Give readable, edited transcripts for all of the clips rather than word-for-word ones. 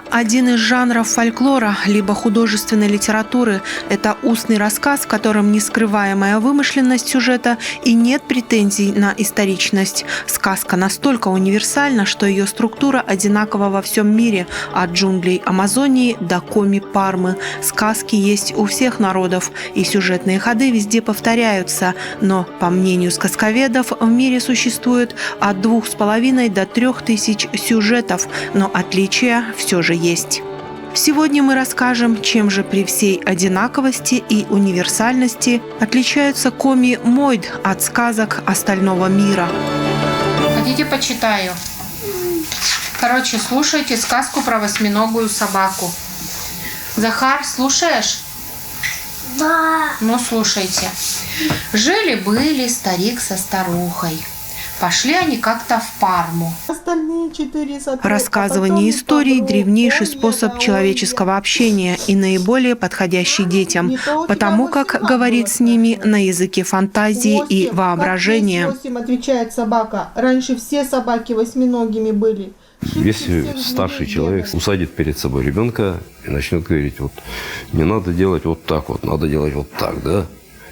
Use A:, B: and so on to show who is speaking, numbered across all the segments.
A: Конечно, один из жанров фольклора либо художественной литературы – это устный рассказ, в котором нескрываемая вымышленность сюжета и нет претензий на историчность. Сказка настолько универсальна, что ее структура одинакова во всем мире, от джунглей Амазонии до Коми-Пармы. Сказки есть у всех народов, и сюжетные ходы везде повторяются. Но, по мнению сказковедов, в мире существует от 2500 до 3000 сюжетов, но отличия все же есть. Сегодня мы расскажем, чем же при всей одинаковости и универсальности отличаются коми-мойд от сказок остального мира.
B: Хотите, почитаю? Короче, слушайте сказку про восьминогую собаку. Захар, слушаешь?
C: Да.
B: Ну, слушайте. Жили-были старик со старухой. Пошли они как-то в Парму.
A: Рассказывание историй – древнейший способ человеческого общения и наиболее подходящий детям, потому как говорит с ними на языке фантазии и воображения.
D: 8 отвечает собака. Раньше все собаки восьминогими были.
E: Если старший человек усадит перед собой ребенка и начнет говорить, вот не надо делать вот так вот, надо делать вот так, да?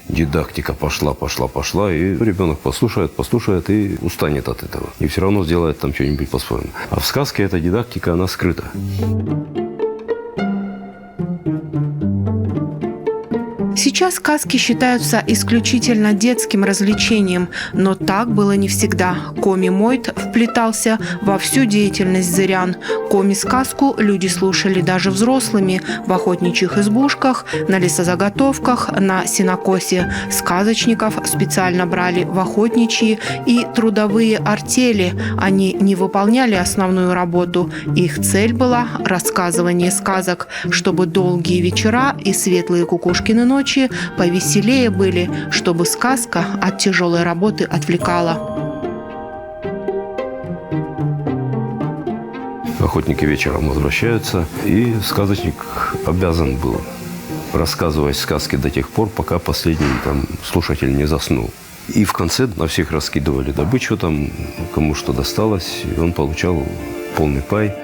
E: Дидактика пошла, и ребенок послушает и устанет от этого. И все равно сделает там что-нибудь по-своему. А в сказке эта дидактика, она скрыта.
A: Сейчас сказки считаются исключительно детским развлечением, но так было не всегда. Коми-мойд вплетался во всю деятельность зырян. Коми-сказку люди слушали даже взрослыми в охотничьих избушках, на лесозаготовках, на сенокосе. Сказочников специально брали в охотничьи и трудовые артели. Они не выполняли основную работу. Их цель была рассказывание сказок, чтобы долгие вечера и светлые кукушкины ночи повеселее были, чтобы сказка от тяжелой работы отвлекала.
E: Охотники вечером возвращаются, и сказочник обязан был рассказывать сказки до тех пор, пока последний слушатель не заснул. И в конце на всех раскидывали добычу, кому что досталось, и он получал полный пай.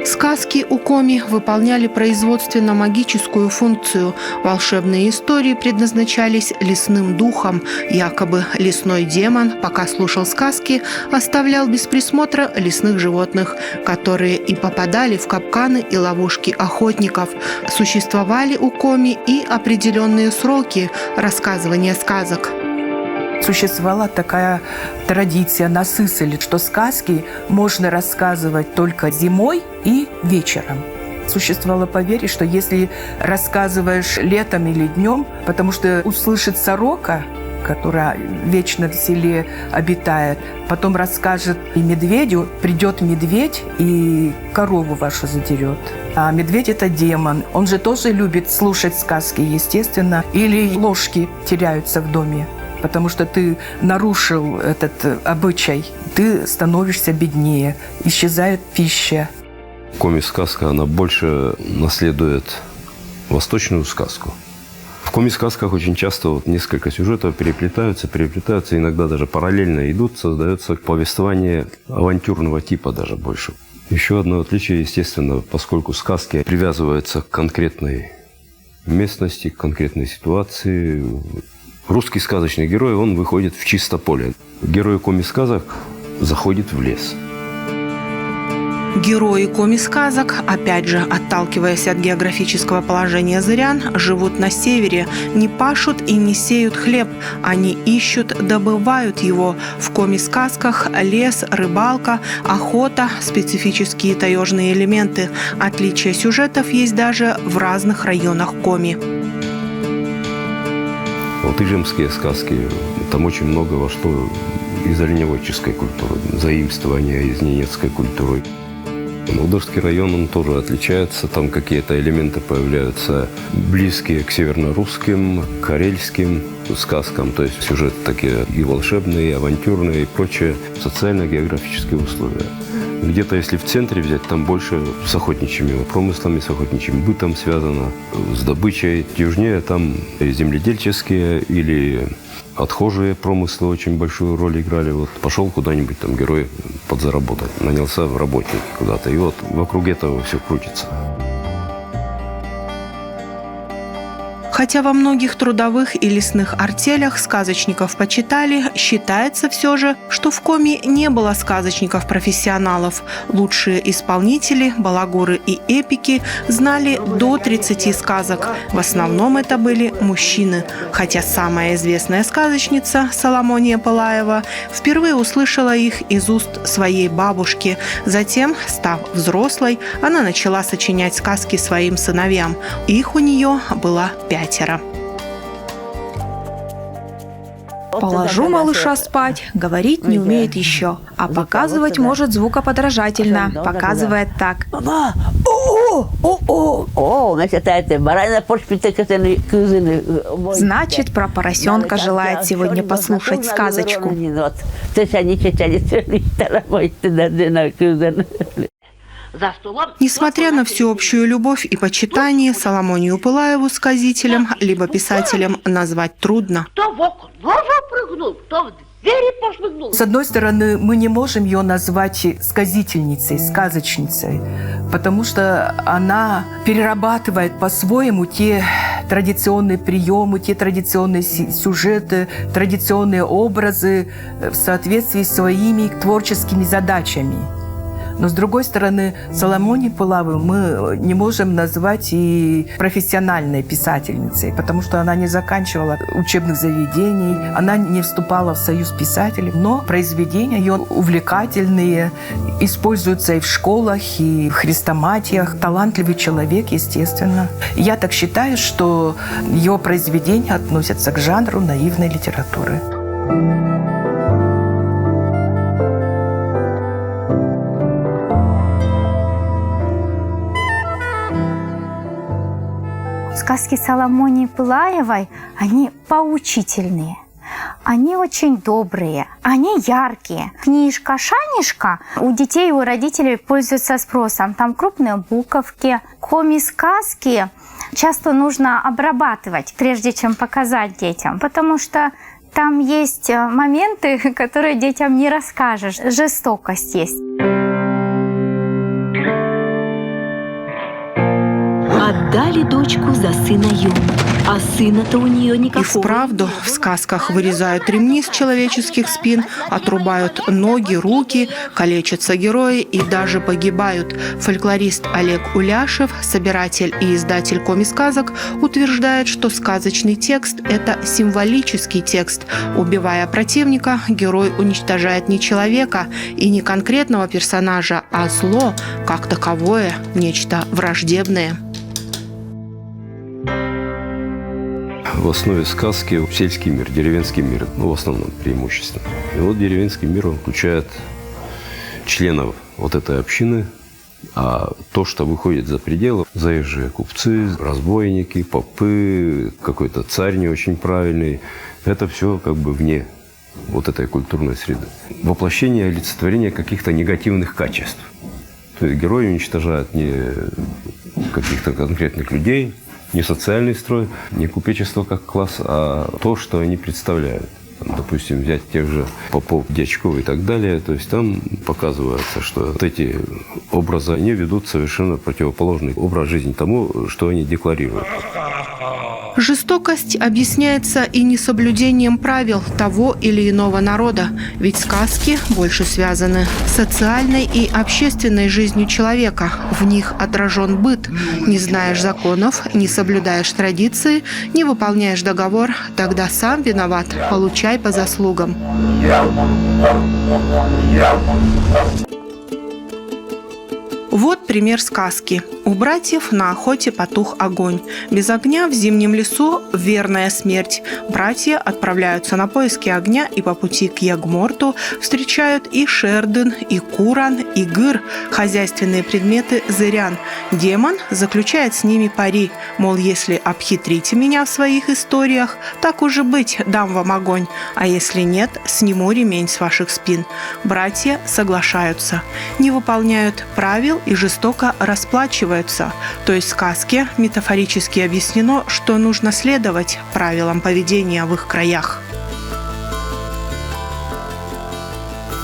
A: Сказки у коми выполняли производственно-магическую функцию. Волшебные истории предназначались лесным духам. Якобы лесной демон, пока слушал сказки, оставлял без присмотра лесных животных, которые и попадали в капканы и ловушки охотников. Существовали у коми и определенные сроки рассказывания сказок.
F: Существовала такая традиция на Сыселе, что сказки можно рассказывать только зимой и вечером. Существовало поверье, что если рассказываешь летом или днем, потому что услышит сорока, которая вечно в селе обитает, потом расскажет и медведю, придет медведь и корову вашу задерет. А медведь – это демон. Он же тоже любит слушать сказки, естественно. Или ложки теряются в доме, потому что ты нарушил этот обычай, ты становишься беднее, исчезает пища.
E: Коми-сказка, она больше наследует восточную сказку. В коми-сказках очень часто несколько сюжетов переплетаются, иногда даже параллельно идут, создается повествование авантюрного типа даже больше. Еще одно отличие, естественно, поскольку сказки привязываются к конкретной местности, к конкретной ситуации. Русский сказочный герой, он выходит в чисто поле. Герой коми-сказок заходит в лес.
A: Герои коми-сказок, опять же, отталкиваясь от географического положения зырян, живут на севере, не пашут и не сеют хлеб. Они ищут, добывают его. В коми-сказках лес, рыбалка, охота, специфические таежные элементы. Отличия сюжетов есть даже в разных районах коми.
E: Ижемские сказки, там очень много во что из оленеводческой культуры, заимствования из ненецкой культуры. Молдовский район, он тоже отличается, там какие-то элементы появляются близкие к северно-русским, карельским сказкам, то есть сюжеты такие и волшебные, и авантюрные, и прочие социально-географические условия. Где-то, если в центре взять, там больше с охотничьими промыслами, с охотничьим бытом связано, с добычей. Южнее там земледельческие или отхожие промыслы очень большую роль играли. Вот пошел куда-нибудь там герой подзаработать, нанялся в работники куда-то. И вот вокруг этого все крутится.
A: Хотя во многих трудовых и лесных артелях сказочников почитали, считается все же, что в Коми не было сказочников-профессионалов. Лучшие исполнители, балагуры и эпики знали до 30 сказок. В основном это были мужчины. Хотя самая известная сказочница Соломония Пылаева впервые услышала их из уст своей бабушки. Затем, став взрослой, она начала сочинять сказки своим сыновьям. Их у нее было 5.
G: Положу малыша спать, говорить не умеет еще, а показывать может звукоподражательно. Показывает так. Значит, про поросенка желает сегодня послушать сказочку.
A: Несмотря на всеобщую любовь и почитание, Соломонию Пылаеву сказителем либо писателем назвать трудно.
C: Кто в окно запрыгнул, кто в двери пошмыгнул.
F: С одной стороны, мы не можем ее назвать сказительницей, сказочницей, потому что она перерабатывает по-своему те традиционные приемы, те традиционные сюжеты, традиционные образы в соответствии с своими творческими задачами. Но, с другой стороны, Соломонию Пылаеву мы не можем назвать и профессиональной писательницей, потому что она не заканчивала учебных заведений, она не вступала в союз писателей, но произведения ее увлекательные, используются и в школах, и в хрестоматиях. Талантливый человек, естественно. Я так считаю, что ее произведения относятся к жанру наивной литературы.
H: Сказки Соломонии Пылаевой, они поучительные, они очень добрые, они яркие. Книжка «Шанишка» у детей и у родителей пользуется спросом. Там крупные буковки. Коми-сказки часто нужно обрабатывать, прежде чем показать детям, потому что там есть моменты, которые детям не расскажешь. Жестокость есть.
I: Отдали дочку за сына Йому, а сына-то у нее
A: И
I: никакого.
A: вправду в сказках вырезают ремни с человеческих спин, отрубают ноги, руки, калечатся герои и даже погибают. Фольклорист Олег Уляшев, собиратель и издатель коми-сказок, утверждает, что сказочный текст – это символический текст. Убивая противника, герой уничтожает не человека и не конкретного персонажа, а зло, как таковое, нечто враждебное.
E: В основе сказки сельский мир, деревенский мир, в основном преимущественно. И вот деревенский мир он включает членов вот этой общины, а то, что выходит за пределы, заезжие купцы, разбойники, попы, какой-то царь не очень правильный, это все как бы вне вот этой культурной среды. Воплощение, олицетворение каких-то негативных качеств. То есть герой уничтожает не каких-то конкретных людей, не социальный строй, не купечество как класс, а то, что они представляют. Допустим, взять тех же попов, дьячков и так далее. То есть там показывается, что вот эти образы, они ведут совершенно противоположный образ жизни тому, что они декларируют.
A: Жестокость объясняется и несоблюдением правил того или иного народа, ведь сказки больше связаны с социальной и общественной жизнью человека. В них отражен быт. Не знаешь законов, не соблюдаешь традиции, не выполняешь договор, тогда сам виноват, получай по заслугам. Вот пример сказки. У братьев на охоте потух огонь. Без огня в зимнем лесу верная смерть. Братья отправляются на поиски огня и по пути к Ягморту встречают и Шердын, и Куран, и Гыр, хозяйственные предметы зырян. Демон заключает с ними пари, мол, если обхитрите меня в своих историях, так уже быть, дам вам огонь, а если нет, сниму ремень с ваших спин. Братья соглашаются, не выполняют правил и жестоко расплачиваются. То есть в сказке метафорически объяснено, что нужно следовать правилам поведения в их краях.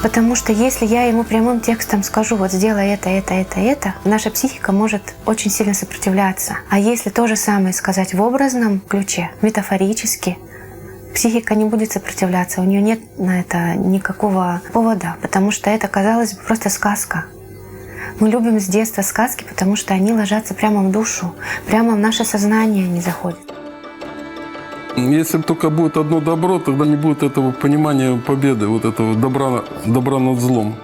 J: Потому что если я ему прямым текстом скажу, вот сделай это, наша психика может очень сильно сопротивляться. А если то же самое сказать в образном ключе, метафорически, психика не будет сопротивляться, у нее нет на это никакого повода, потому что это, казалось бы, просто сказка. Мы любим с детства сказки, потому что они ложатся прямо в душу, прямо в наше сознание они заходят.
K: Если только будет одно добро, тогда не будет этого понимания победы, вот этого добра над злом.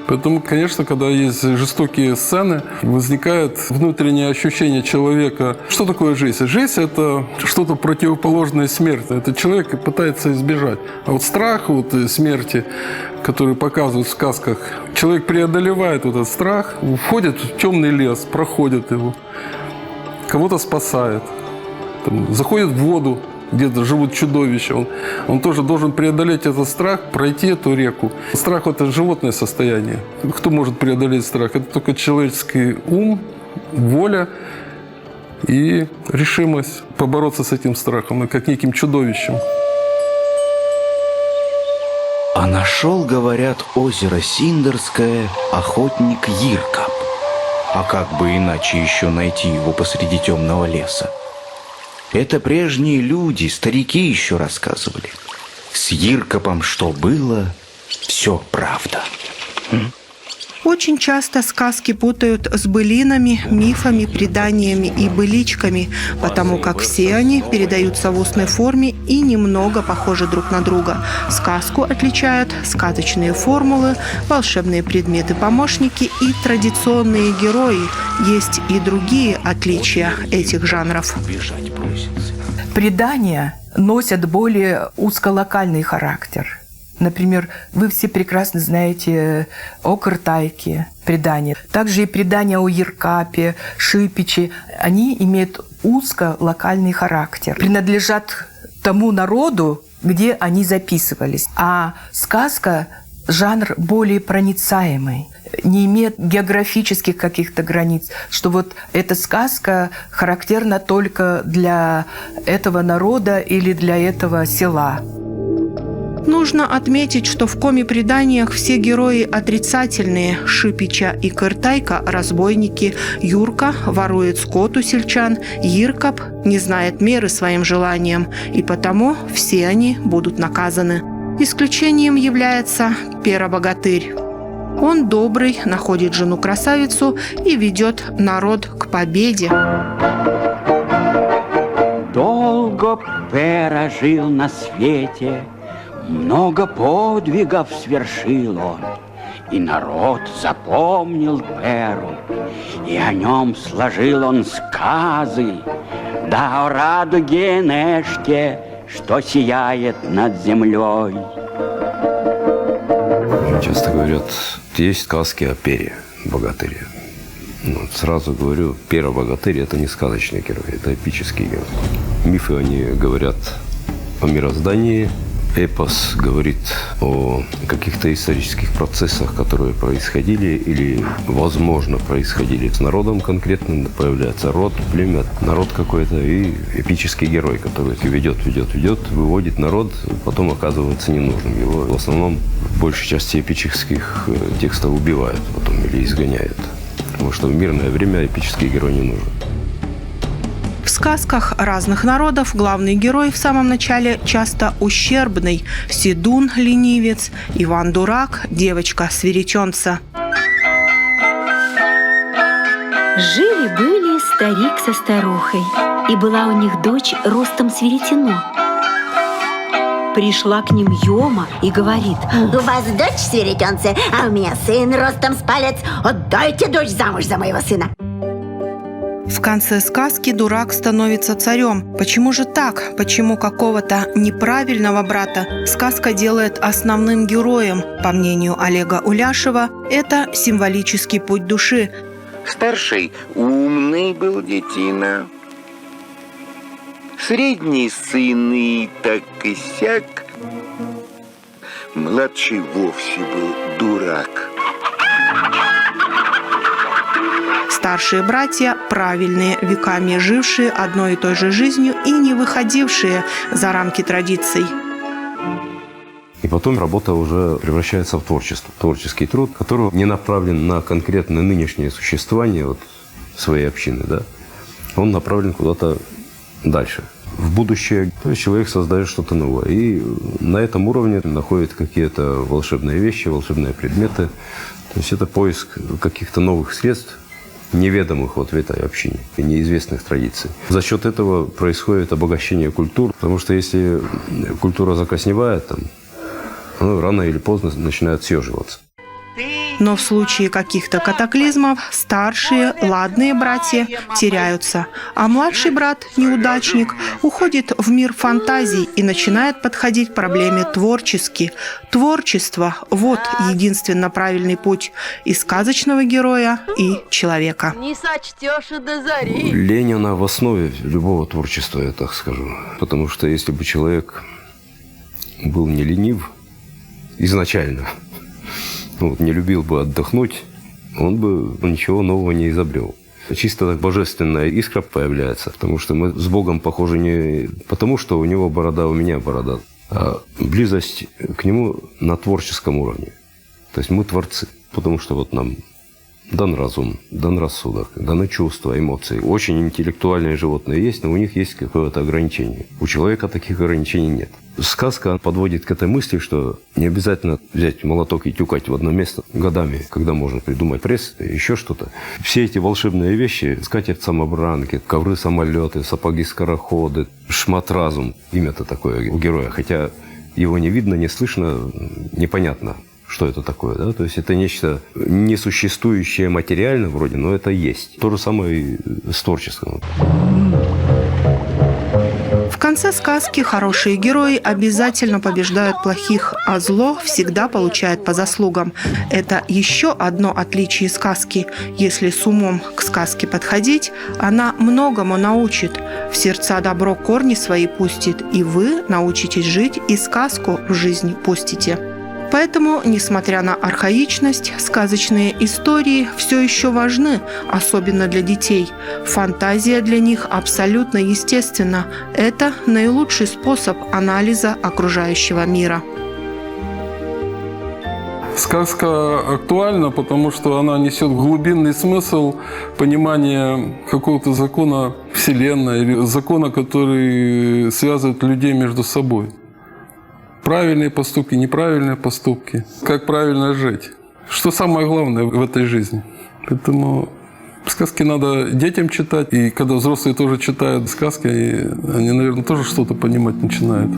K: Поэтому, конечно, когда есть жестокие сцены, возникает внутреннее ощущение человека. Что такое жизнь? Жизнь – это что-то противоположное смерти. Это человек пытается избежать. А вот страх вот смерти, который показывают в сказках, человек преодолевает этот страх, входит в темный лес, проходит его, кого-то спасает, заходит в воду, где-то живут чудовища. Он тоже должен преодолеть этот страх, пройти эту реку. Страх – это животное состояние. Кто может преодолеть страх? Это только человеческий ум, воля и решимость побороться с этим страхом, как неким чудовищем.
L: А нашел, говорят, озеро Синдерское охотник Йиркап. А как бы иначе еще найти его посреди темного леса? Это прежние люди, старики еще рассказывали. С Йиркапом что было, все правда.
A: Очень часто сказки путают с былинами, мифами, преданиями и быличками, потому как все они передаются в устной форме и немного похожи друг на друга. Сказку отличают сказочные формулы, волшебные предметы-помощники и традиционные герои. Есть и другие отличия этих жанров.
F: Предания носят более узколокальный характер. Например, вы все прекрасно знаете о Кыртайке предания. Также и предания о Йиркапе, Шипиче. Они имеют узколокальный характер. Принадлежат тому народу, где они записывались. А сказка – жанр более проницаемый, не имеет географических каких-то границ, что вот эта сказка характерна только для этого народа или для этого села.
A: Нужно отметить, что в коми-преданиях все герои отрицательные. Шипича и Кыртайка – разбойники, Юрка ворует скот у сельчан, Йиркап не знает меры своим желаниям, и потому все они будут наказаны. Исключением является Пера-богатырь. Он добрый, находит жену-красавицу и ведет народ к победе.
M: Долго Пера жил на свете, много подвигов свершил он, и народ запомнил Перу, и о нем сложил он сказы, да о радуге Энешке, что сияет над землей.
E: Часто говорят, есть сказки о Пере, богатыре. Сразу говорю, Пера-богатырь – это не сказочный герой, это эпический герой. Мифы, они говорят о мироздании. Эпос говорит о каких-то исторических процессах, которые происходили или, возможно, происходили с народом конкретно. Появляется род, племя, народ какой-то и эпический герой, который ведет, выводит народ, потом оказывается ненужным. Его в основном в большей части эпических текстов убивают потом или изгоняют. Потому что в мирное время эпический герой не нужен.
A: В сказках разных народов главный герой в самом начале часто ущербный. Седун – ленивец, Иван – дурак, девочка-свиреченца.
I: Жили-были старик со старухой, и была у них дочь ростом с веретено. Пришла к ним Йома и говорит:
N: У вас дочь сверетенце, а у меня сын ростом с палец. Отдайте дочь замуж за моего сына.
A: В конце сказки дурак становится царем. Почему же так? Почему какого-то неправильного брата сказка делает основным героем? По мнению Олега Уляшева, это символический путь души.
O: Старший умный был детина. Средний сын и так и сяк. Младший вовсе был дурак.
A: Старшие братья – правильные, веками жившие одной и той же жизнью и не выходившие за рамки традиций.
E: И потом работа уже превращается в творчество. Творческий труд, который не направлен на конкретное нынешнее существование вот, своей общины, да? Он направлен куда-то дальше, в будущее. То есть человек создает что-то новое. И на этом уровне находит какие-то волшебные вещи, волшебные предметы. То есть это поиск каких-то новых средств, неведомых вот в этой общине, неизвестных традиций. За счет этого происходит обогащение культур, потому что если культура закосневает, там, ну, рано или поздно начинает съеживаться.
A: Но в случае каких-то катаклизмов старшие, ладные братья теряются, а младший брат, неудачник, уходит в мир фантазий и начинает подходить к проблеме творчески. Творчество – вот единственно правильный путь и сказочного героя, и человека.
C: Не сочтешь и до зари.
E: Лень, она в основе любого творчества, я так скажу. Потому что если бы человек был не ленив изначально, вот, не любил бы отдохнуть, он бы ничего нового не изобрел. Чисто так божественная искра появляется, потому что мы с Богом похожи не потому, что у него борода, у меня борода, а близость к нему на творческом уровне. То есть мы творцы, потому что вот нам дан разум, дан рассудок, даны чувства, эмоции. Очень интеллектуальные животные есть, но у них есть какое-то ограничение. У человека таких ограничений нет. Сказка подводит к этой мысли, что не обязательно взять молоток и тюкать в одно место годами, когда можно придумать пресс, еще что-то. Все эти волшебные вещи, скатерть-самобранки, ковры-самолеты, сапоги-скороходы, шмат-разум, имя-то такое у героя, хотя его не видно, не слышно, непонятно, что это такое, да? То есть это нечто несуществующее материально вроде, но это есть. То же самое и с творчеством.
A: В конце сказки хорошие герои обязательно побеждают плохих, а зло всегда получает по заслугам. Это еще одно отличие сказки. Если с умом к сказке подходить, она многому научит. В сердца добро корни свои пустит, и вы научитесь жить, и сказку в жизнь пустите. Поэтому, несмотря на архаичность, сказочные истории все еще важны, особенно для детей. Фантазия для них абсолютно естественна. Это наилучший способ анализа окружающего мира.
K: Сказка актуальна, потому что она несет глубинный смысл понимания какого-то закона Вселенной или закона, который связывает людей между собой. Правильные поступки, неправильные поступки. Как правильно жить. Что самое главное в этой жизни. Поэтому сказки надо детям читать. И когда взрослые тоже читают сказки, они, наверное, тоже что-то понимать начинают.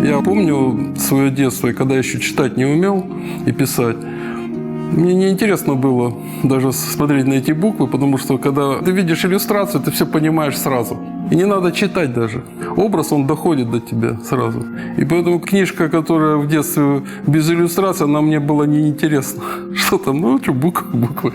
K: Я помню свое детство, когда я еще читать не умел и писать. Мне неинтересно было даже смотреть на эти буквы, потому что когда ты видишь иллюстрацию, ты все понимаешь сразу. И не надо читать даже. Образ, он доходит до тебя сразу. И поэтому книжка, которая в детстве без иллюстрации, она мне была неинтересна. Что там? Ну, что, буквы.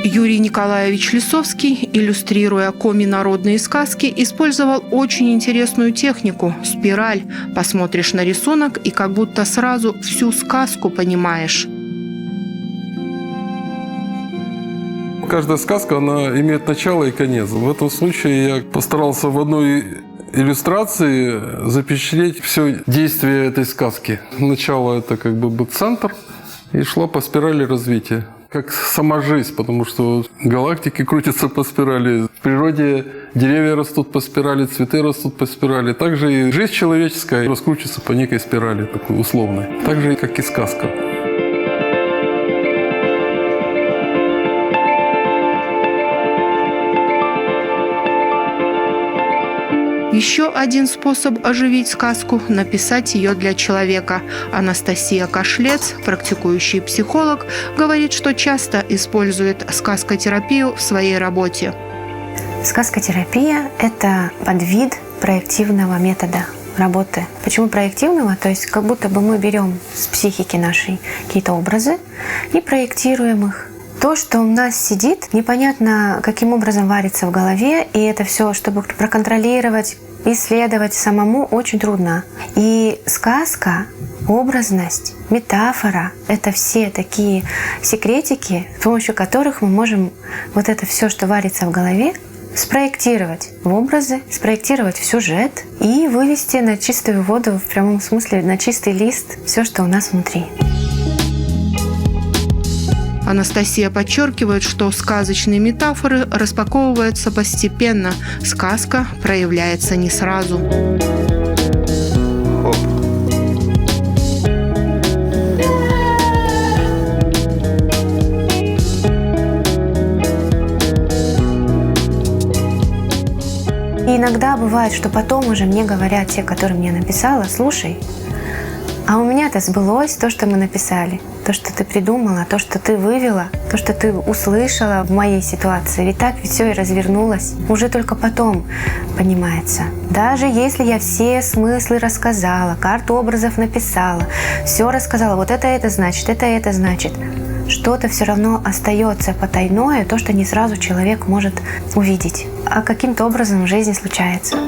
A: Юрий Николаевич Лисовский, иллюстрируя коми-народные сказки, использовал очень интересную технику – спираль. Посмотришь на рисунок и как будто сразу всю сказку понимаешь.
K: Каждая сказка, она имеет начало и конец. В этом случае я постарался в одной иллюстрации запечатлеть все действие этой сказки. Начало – это как бы центр, и шла по спирали развития. Как сама жизнь, потому что галактики крутятся по спирали. В природе деревья растут по спирали, цветы растут по спирали. Также и жизнь человеческая раскручивается по некой спирали, такой условной. Так же, как и сказка.
A: Еще один способ оживить сказку – написать ее для человека. Анастасия Кашлец, практикующий психолог, говорит, что часто использует сказкотерапию в своей работе.
J: Сказкотерапия – это подвид проективного метода работы. Почему проективного? То есть как будто бы мы берем с психики нашей какие-то образы и проектируем их. То, что у нас сидит, непонятно, каким образом варится в голове, и это все, чтобы проконтролировать, исследовать самому, очень трудно. И сказка, образность, метафора — это все такие секретики, с помощью которых мы можем вот это все, что варится в голове, спроектировать в образы, спроектировать в сюжет и вывести на чистую воду, в прямом смысле, на чистый лист все, что у нас внутри.
A: Анастасия подчеркивает, что сказочные метафоры распаковываются постепенно. Сказка проявляется не сразу.
J: И иногда бывает, что потом уже мне говорят те, которые мне написала: слушай, а у меня-то сбылось то, что мы написали. То, что ты придумала, то, что ты вывела, то, что ты услышала в моей ситуации. Ведь так ведь все и развернулось. Уже только потом понимается. Даже если я все смыслы рассказала, карту образов написала, все рассказала, вот это значит, это значит, что-то все равно остается потайное, то, что не сразу человек может увидеть. А каким-то образом в жизни случается.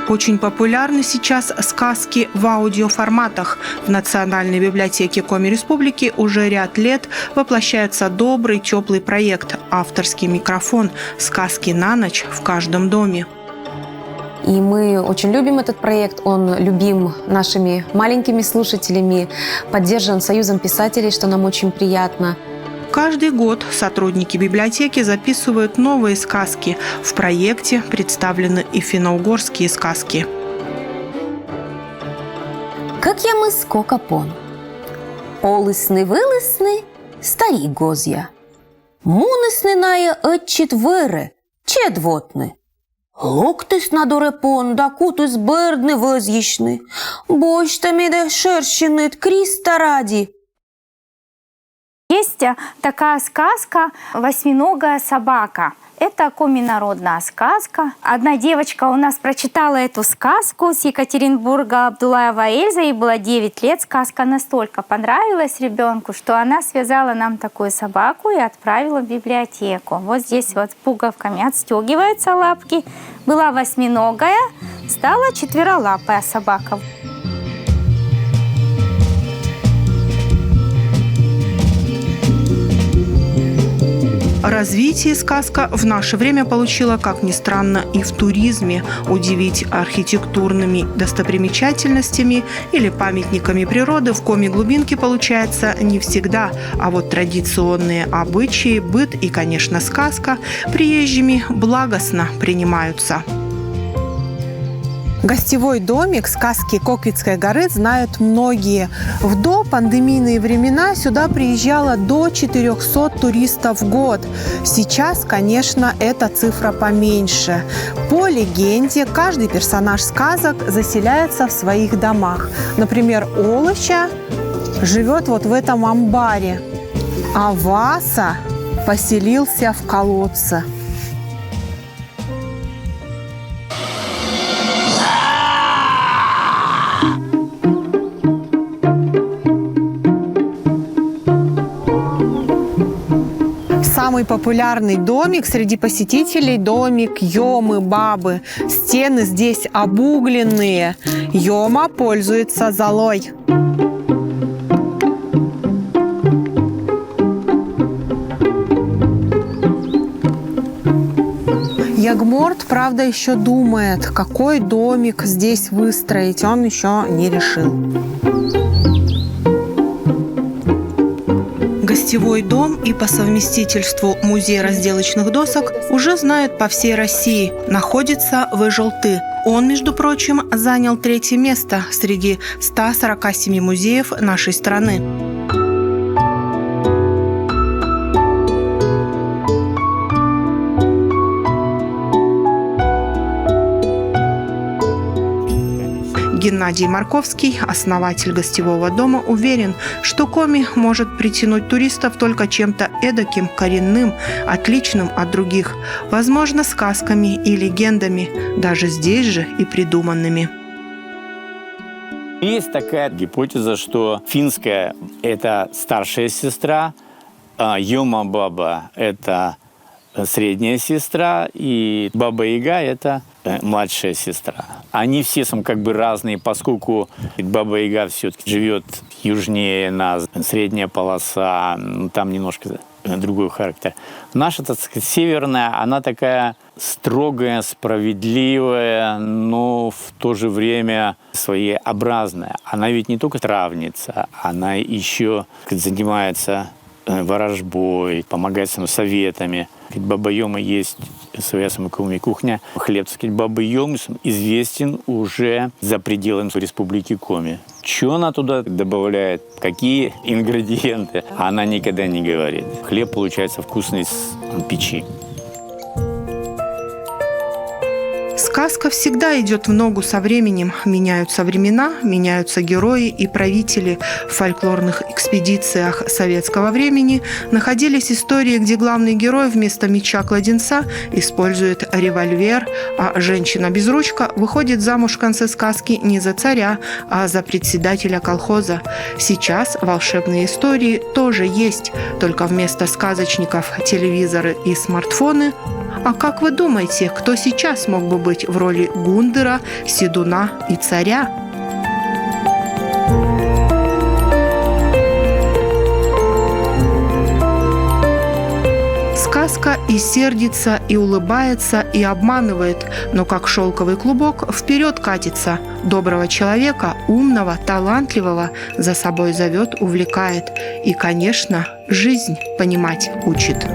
A: Очень популярны сейчас сказки в аудиоформатах. В Национальной библиотеке Коми Республики уже ряд лет воплощается добрый, теплый проект «Авторский микрофон. Сказки на ночь в каждом доме».
P: И мы очень любим этот проект, он любим нашими маленькими слушателями, поддержан Союзом писателей, что нам очень приятно.
A: Каждый год сотрудники библиотеки записывают новые сказки. В проекте представлены и финно-угорские сказки.
Q: Как я мыско капон. Олысны-вылысны, старик гозя. Мунысны ная четвере, чедвотны. Локтис на дорепон, да кутус бердны возъищны. Бощта меде шерщинит, Криста ради.
H: Есть такая сказка «Восьминогая собака». Это коминародная сказка. Одна девочка у нас прочитала эту сказку с Екатеринбурга, Абдулаева Эльза. Ей было 9 лет. Сказка настолько понравилась ребенку, что она связала нам такую собаку и отправила в библиотеку. Вот здесь вот пуговками отстегиваются лапки. Была восьминогая, стала четверолапая собака.
A: Развитие сказка в наше время получила, как ни странно, и в туризме. Удивить архитектурными достопримечательностями или памятниками природы в Коми-глубинке получается не всегда. А вот традиционные обычаи, быт и, конечно, сказка приезжими благостно принимаются. Гостевой домик сказки Коквицкой горы знают многие. В допандемийные времена сюда приезжало до 400 туристов в год. Сейчас, конечно, эта цифра поменьше. По легенде, каждый персонаж сказок заселяется в своих домах. Например, Олоща живет вот в этом амбаре, а Васа поселился в колодце. Самый популярный домик среди посетителей – домик Йомы-бабы. Стены здесь обугленные. Йома пользуется золой. Морт, правда, еще думает, какой домик здесь выстроить, он еще не решил. Гостевой дом и по совместительству музей разделочных досок уже знают по всей России. Находится в Ижолты. Он, между прочим, занял 3-е место среди 147 музеев нашей страны. Геннадий Марковский, основатель гостевого дома, уверен, что Коми может притянуть туристов только чем-то эдаким, коренным, отличным от других, возможно, сказками и легендами, даже здесь же и придуманными.
R: Есть такая гипотеза, что финская – это старшая сестра, Йома-Баба – это средняя сестра, и Баба-Яга – это младшая сестра. Они все как бы разные, поскольку Баба-Яга все-таки живет южнее нас, средняя полоса, там немножко другой характер. Наша, так сказать, северная, она такая строгая, справедливая, но в то же время своеобразная. Она ведь не только травница, она еще занимается ворожбой, помогает советами. Баба Йома есть своя кухня. Хлеб Бабы Йомы известен уже за пределами Республики Коми. Что она туда добавляет, какие ингредиенты, она никогда не говорит. Хлеб получается вкусный с печи.
A: Сказка всегда идет в ногу со временем. Меняются времена, меняются герои и правители. В фольклорных экспедициях советского времени находились истории, где главный герой вместо меча-кладенца использует револьвер, а женщина-безручка выходит замуж в конце сказки не за царя, а за председателя колхоза. Сейчас волшебные истории тоже есть, только вместо сказочников телевизоры и смартфоны. А как вы думаете, кто сейчас мог бы быть в роли Гундера, Седуна и царя? Сказка и сердится, и улыбается, и обманывает, но как шелковый клубок вперед катится. Доброго человека, умного, талантливого за собой зовет, увлекает. И, конечно, жизнь понимать учит.